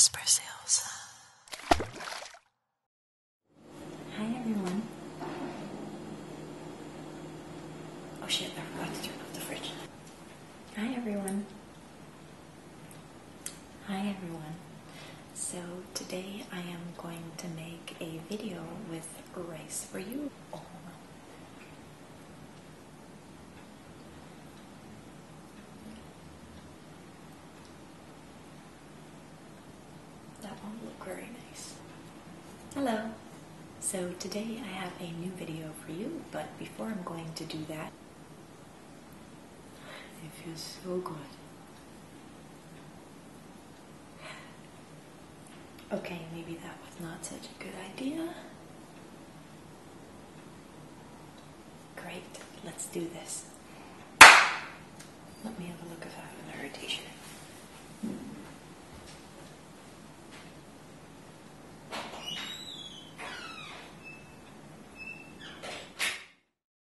Whisper Sales. Hi everyone. Oh shit, I forgot to turn off the fridge. Hi everyone. Hi everyone. So today I am going to make a video with rice for you. Oh. That won't look very nice. Hello. So today I have a new video for you, but before I'm going to do that, it feels so good. Okay, maybe that was not such a good idea. Great, let's do this. Let me have a look if I have an irritation.